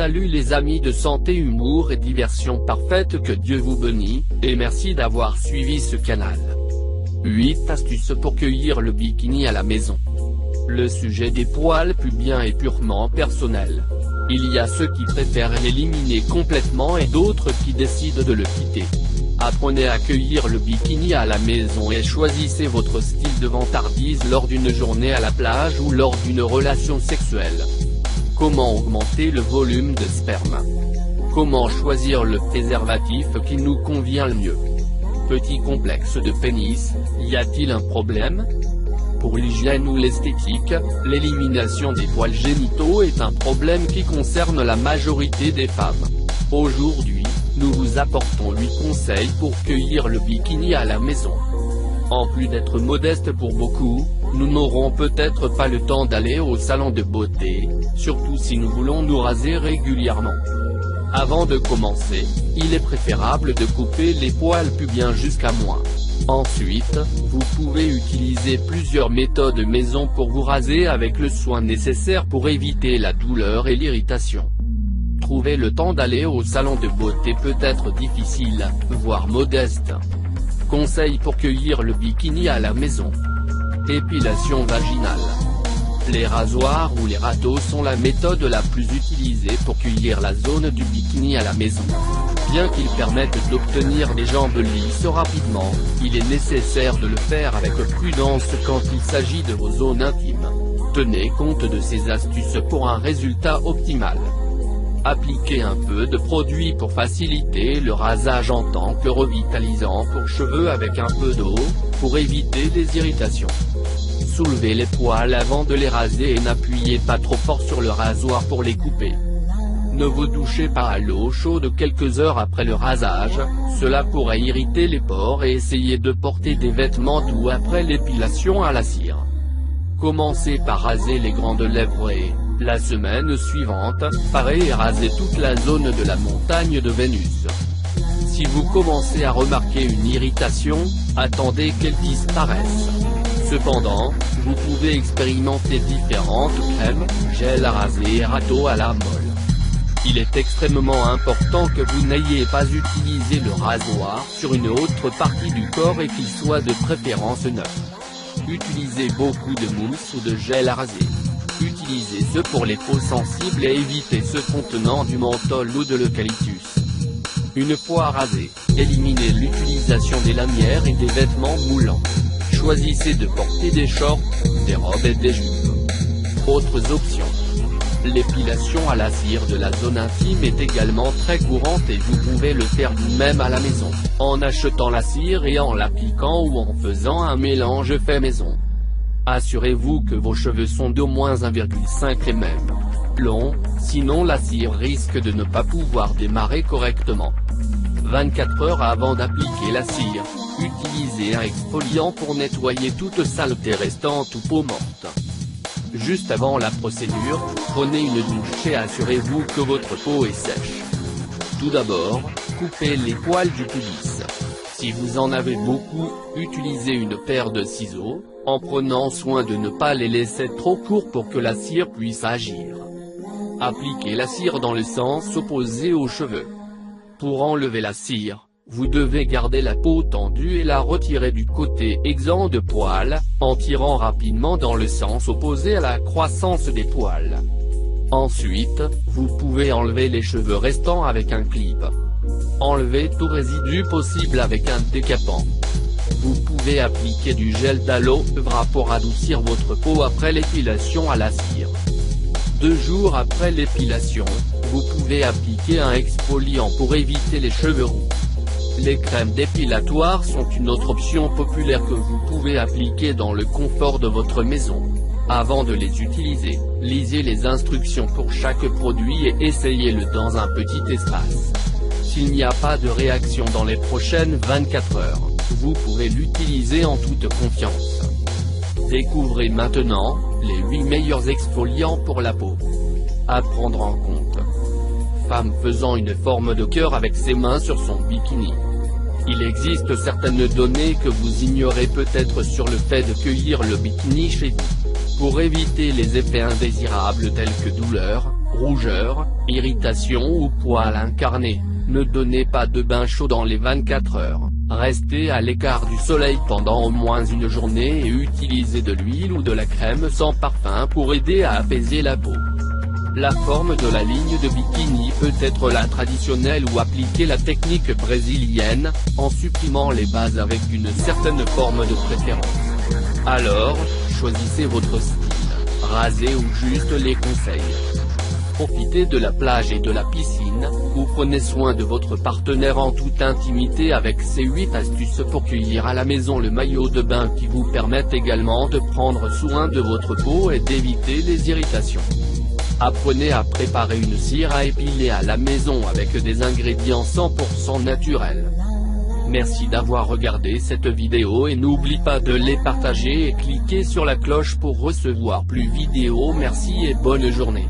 Salut les amis de santé, humour et diversion parfaite, que Dieu vous bénisse, et merci d'avoir suivi ce canal. 8 astuces pour cueillir le bikini à la maison. Le sujet des poils pubiens est purement personnel. Il y a ceux qui préfèrent l'éliminer complètement et d'autres qui décident de le quitter. Apprenez à cueillir le bikini à la maison et choisissez votre style de vantardise lors d'une journée à la plage ou lors d'une relation sexuelle. Comment augmenter le volume de sperme? Comment choisir le préservatif qui nous convient le mieux? Petit complexe de pénis, y a-t-il un problème? Pour l'hygiène ou l'esthétique, l'élimination des poils génitaux est un problème qui concerne la majorité des femmes. Aujourd'hui, nous vous apportons 8 conseils pour cueillir le bikini à la maison. En plus d'être modeste pour beaucoup, nous n'aurons peut-être pas le temps d'aller au salon de beauté, surtout si nous voulons nous raser régulièrement. Avant de commencer, il est préférable de couper les poils pubiens jusqu'à moins. Ensuite, vous pouvez utiliser plusieurs méthodes maison pour vous raser avec le soin nécessaire pour éviter la douleur et l'irritation. Trouver le temps d'aller au salon de beauté peut être difficile, voire modeste. Conseils pour cueillir le bikini à la maison. Épilation vaginale. Les rasoirs ou les râteaux sont la méthode la plus utilisée pour cueillir la zone du bikini à la maison. Bien qu'ils permettent d'obtenir des jambes lisses rapidement, il est nécessaire de le faire avec prudence quand il s'agit de vos zones intimes. Tenez compte de ces astuces pour un résultat optimal. Appliquez un peu de produit pour faciliter le rasage en tant que revitalisant pour cheveux avec un peu d'eau, pour éviter les irritations. Soulevez les poils avant de les raser et n'appuyez pas trop fort sur le rasoir pour les couper. Ne vous douchez pas à l'eau chaude quelques heures après le rasage, cela pourrait irriter les pores, et essayez de porter des vêtements doux après l'épilation à la cire. Commencez par raser les grandes lèvres et, la semaine suivante, parez et rasez toute la zone de la montagne de Vénus. Si vous commencez à remarquer une irritation, attendez qu'elle disparaisse. Cependant, vous pouvez expérimenter différentes crèmes, gel à raser et râteaux à la molle. Il est extrêmement important que vous n'ayez pas utilisé le rasoir sur une autre partie du corps et qu'il soit de préférence neuf. Utilisez beaucoup de mousse ou de gel à raser. Utilisez ceux pour les peaux sensibles et évitez ceux contenant du menthol ou de l'eucalyptus. Une fois rasé, éliminez l'utilisation des lanières et des vêtements moulants. Choisissez de porter des shorts, des robes et des jupes. Autres options. L'épilation à la cire de la zone intime est également très courante et vous pouvez le faire vous-même à la maison, en achetant la cire et en l'appliquant ou en faisant un mélange fait maison. Assurez-vous que vos cheveux sont d'au moins 1,5 mm longs, sinon la cire risque de ne pas pouvoir démarrer correctement. 24 heures avant d'appliquer la cire, utilisez un exfoliant pour nettoyer toute saleté restante ou peau morte. Juste avant la procédure, prenez une douche et assurez-vous que votre peau est sèche. Tout d'abord, coupez les poils du pubis. Si vous en avez beaucoup, utilisez une paire de ciseaux, en prenant soin de ne pas les laisser trop courts pour que la cire puisse agir. Appliquez la cire dans le sens opposé aux cheveux. Pour enlever la cire, vous devez garder la peau tendue et la retirer du côté exempt de poils, en tirant rapidement dans le sens opposé à la croissance des poils. Ensuite, vous pouvez enlever les cheveux restants avec un clip. Enlevez tout résidu possible avec un décapant. Vous pouvez appliquer du gel d'aloe vera pour adoucir votre peau après l'épilation à la cire. 2 jours après l'épilation, vous pouvez appliquer un exfoliant pour éviter les cheveux roux. Les crèmes dépilatoires sont une autre option populaire que vous pouvez appliquer dans le confort de votre maison. Avant de les utiliser, lisez les instructions pour chaque produit et essayez-le dans un petit espace. S'il n'y a pas de réaction dans les prochaines 24 heures, vous pouvez l'utiliser en toute confiance. Découvrez maintenant les 8 meilleurs exfoliants pour la peau. À prendre en compte. Femme faisant une forme de cœur avec ses mains sur son bikini. Il existe certaines données que vous ignorez peut-être sur le fait de cueillir le bikini chez vous. Pour éviter les effets indésirables tels que douleur, rougeur, irritation ou poils incarnés. Ne donnez pas de bain chaud dans les 24 heures, restez à l'écart du soleil pendant au moins une journée et utilisez de l'huile ou de la crème sans parfum pour aider à apaiser la peau. La forme de la ligne de bikini peut être la traditionnelle ou appliquer la technique brésilienne, en supprimant les bases avec une certaine forme de préférence. Alors, choisissez votre style, rasez ou juste les conseils. Profitez de la plage et de la piscine, ou prenez soin de votre partenaire en toute intimité avec ces 8 astuces pour cueillir à la maison le maillot de bain qui vous permettent également de prendre soin de votre peau et d'éviter les irritations. Apprenez à préparer une cire à épiler à la maison avec des ingrédients 100% naturels. Merci d'avoir regardé cette vidéo et n'oublie pas de les partager et cliquer sur la cloche pour recevoir plus de vidéos. Merci et bonne journée.